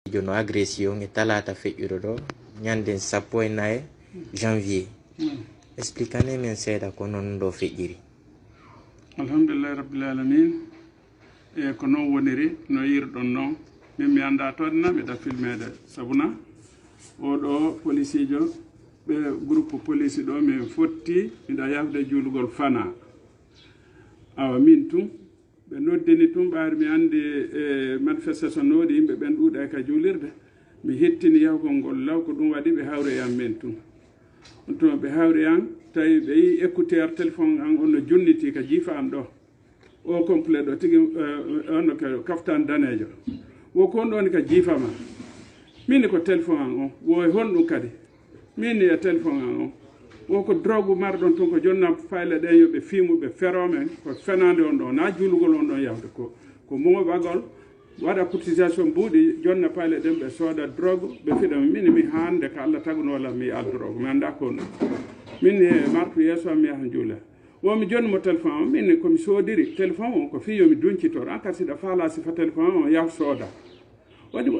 jono agression e talata feƴƴuɗo ɗo ñanden 14 janvier expliquane men seeɗa ko noon ɗo feƴƴiri. Alhamdulillahi rabbil alamin e ko noon woniri no yirɗon noon min mi annda toonne miɗa filmede sabuna oɗo policijo ɓe groupe police ɗo mi fotti miɗa yahde juulugol fana awa min tun ɓe noddini tun ɓaari mi andi e manifestation noɗi yimɓe ɓen ɗuuɗa ka juulirde mi hettini yahgol ngol law ko ɗum waɗi ɓe hawri yam min tun on tuma ɓe hawri yan tawi ɓe yi écouteur téléphone an on no junniti ka jiifa am ɗo o complet ɗo tigi onno ko kaftan danejo wo ko on ɗoni ka jiifama min ko téléphone an on wo honɗum kadi min e téléphone an on wo ko drogue marɗon tun ko jonna fayle ɗen yoɓe fimuɓe feromen ko fenade on ɗo na juulugol on ɗon yawde ko moɓagol waɗa cotisation mbuuɗi jonna payle ɗen ɓe sooda drogue ɓe fiɗama min mi hande ko Allah tagunola mi al drogue mi anda ko ɗum min e martu yeeso am mi yaha juula womi jonni mo téléphone o min komi soodiri téléphone o ko fi yomi duncitoro en cas siɗa faala sifa téléphone o yaw sooda waɗi mo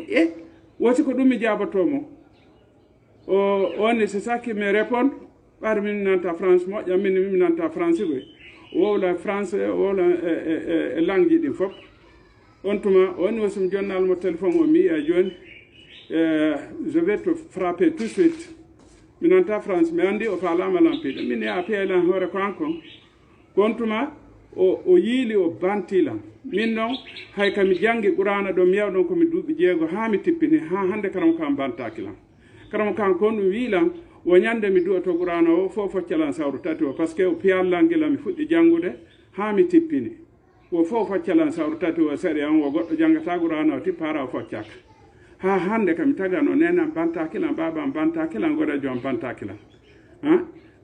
woti ko ɗum mi jabatomo on c'est ça qui me répond ɓaade min nanta France moƴƴa min nanta français ɓoy wowla français wowla e langue ji ɗin fof on tuma woni wosomi jonnalmo téléphone o mi yiya joni je vais te frapper tout de suite mi nanta France mi andi o faalama lampiɗo min ya piyalan hoore ko an kon kon tuma o yiili o bantilan min noon hay kami janggi qurana ɗo mi yawɗon komi duuɓi jeego ha mi tippini ha hande karamo kam bantakilan karamo kan kon ɗum wiilan wo ñande mi duwato qurana o fof faccalan sawru tati o par ce que o piyallangila mi fuɗɗi janngude ha mi tippini wo fof faccalan sawru tati o sari an wo goɗɗo janggata qurana o tippara o foccaka ha hande kam mi tagan o nenan bantakilan babam bantakilan goɗa joom bantakilan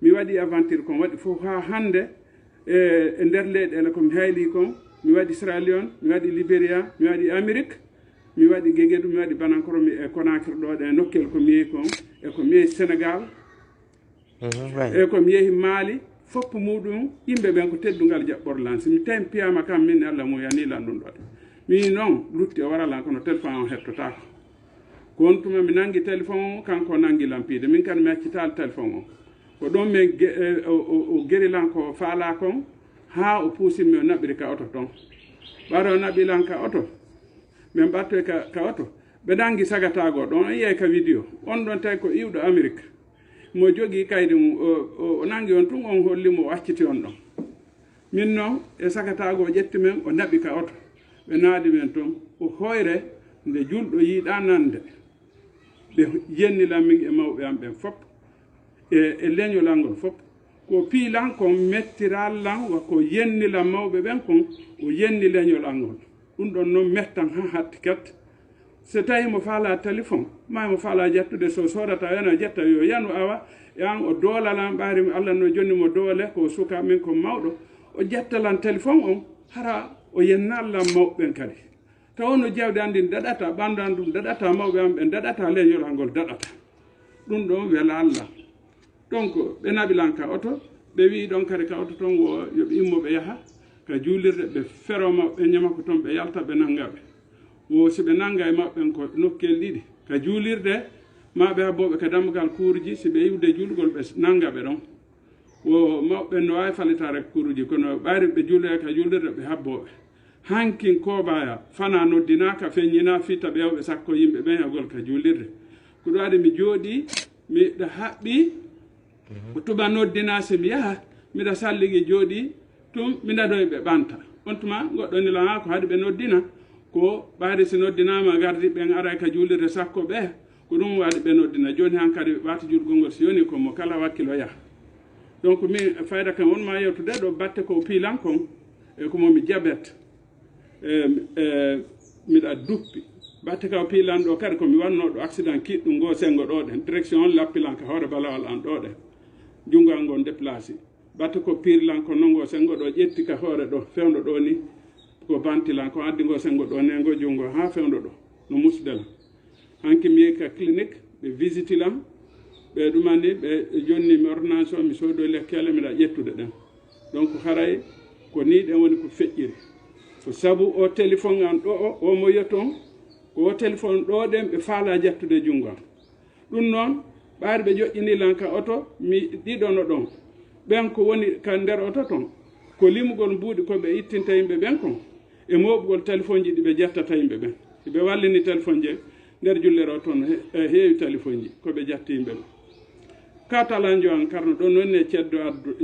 mi waɗi aventure kon waɗi fof ha hande e nder leyɗele komi hayli kon mi waɗi Sierra Leone mi waɗi Libéria mi waɗi Amérique mi waɗi Guéguédou mi waɗi Banankoro e Conakry ɗo ɗe nokkel ko mi yehi kon e ko mi yehi Sénégal e ko mi yehi Mali fopp muɗum yimɓe ɓen ko teddungal jaɓɓorlan si mi tawi mi piyama kam min Allah mum yanilan ɗum ɗoɗe mi noon lutti o waralan kono téléphone o hettotako kon tuma mi nangi téléphone o kanko nangi lampide min kadi mi accitali téléphone o ko ɗon min o guérilan ko faala kon ha o puusinmi o naɓɓiri ka oto toon ɓaɗo o naɓɓilan ka oto min ɓattoy ka oto ɓe nangi sagatago ɗon yiyay ka vidéo on ɗon tawi ko iwɗo Amérique mo jogui kaydi mum o nangi on tun on hollimo o acciti on ɗon min noon e sagatago o ƴetti men o naɓi ka oto ɓe naadi men toon o hoyre nde julɗo yiiɗa nande ɓe yennilan min e mawɓe am ɓen fopp e leñolal ngol fopp ko piilan kon mettirallan ko yennilan mawɓe ɓen kon o yenni leñolal ngol ɗum ɗon noon mettan ha hatti ket so tawi mo faala téléphone ma mo faala jettude so sodata wena jetta yo yanu awa an o doolalan ɓaari Allah no jonni mo doole ko suka min ko mawɗo o jettalan téléphone on hara o yennallan mawɓen kadi tawno jewde andi daɗata ɓandu an ɗum daɗata mawɓe am ɓe daɗata leñolal ngol daɗata ɗum ɗon wela Allah donc ɓe naɓilan ka oto ɓe wi ɗon kadi ka oto toon wo yoɓe immoɓe yaha ka juulirde ɓe feroma ɓe ñama ko toon ɓe yalta ɓe nangaɓe wo si ɓe nanga e maɓɓen ko nokkel ɗiɗi ka juulirde maɓe habboɓe ka dammugal kuuruji si ɓe yiwde juulgol ɓe nangaɓe ɗon wo mawɓe no wawi falitare kuuruji kono ɓaari ɓe juulde ka juulirde ɓe habboɓe hankin koobaya fana noddinaka feññina fitta ɓe yawɓe sakko yimɓe ɓen yagol ka juulirde ko ɗum waɗi mi jooɗi miɗa haɓɓi ko tuba noddina si mi yaha miɗa salligi jooɗi tum mi dadoy ɓe ɓanta on tuma goɗɗo nilan ha ko haɗi ɓe noddina ko ɓaade si noddinama gardi ɓen ara ka juulirde sakko ɓe ko ɗum waɗi ɓe noddina joni han kadi ɓe ɓaata julgol ngol si yoni komo kala wakkilo yaha donc min fayda kam wonma yewtude ɗo batte ko piilan kon e komomi diabète miɗa duppi batte ka piilan ɗo kadi komi wannoɗo accident kiɗɗum ngo sengo ɗo ɗen direction on lappilan ka hoore balawal an ɗo ɗen jungal ngon déplacé batte ko piirlan ko nongo sengo ɗo ƴetti ka hoore ɗo fewdo ɗo ni ko bantilan ko addi ngo sengo ɗo nengo jungo ha fewdo ɗo no musdela hanki mi yehi ka clinique ɓe visitilan ɓe ɗumani ɓe jonni mi ordonnance o mi soodo lekkele miɗa ƴettude ɗen donc haray ko ni ɗen woni ko feƴƴiri ko sabu o téléphone an ɗo o mo yeton ko téléphone ɗo ɗen ɓe faala jattude jungo am ɗum noon ɓaari ɓe joƴƴinilan ka oto mi ɗiɗono ɗon ɓen ko woni ka nder oto ton ko limugol mbuuɗi ko ɓe ittinta yimɓe ɓen kon e moɓugol téléphone ji ɗi ɓe jettata yimɓe ɓen ɓe wallini téléphone je nder jullere o toon heewi téléphone ji ko ɓe jatti yimɓe ɓen ka talanjo an karno ɗon nonni e ceddo addu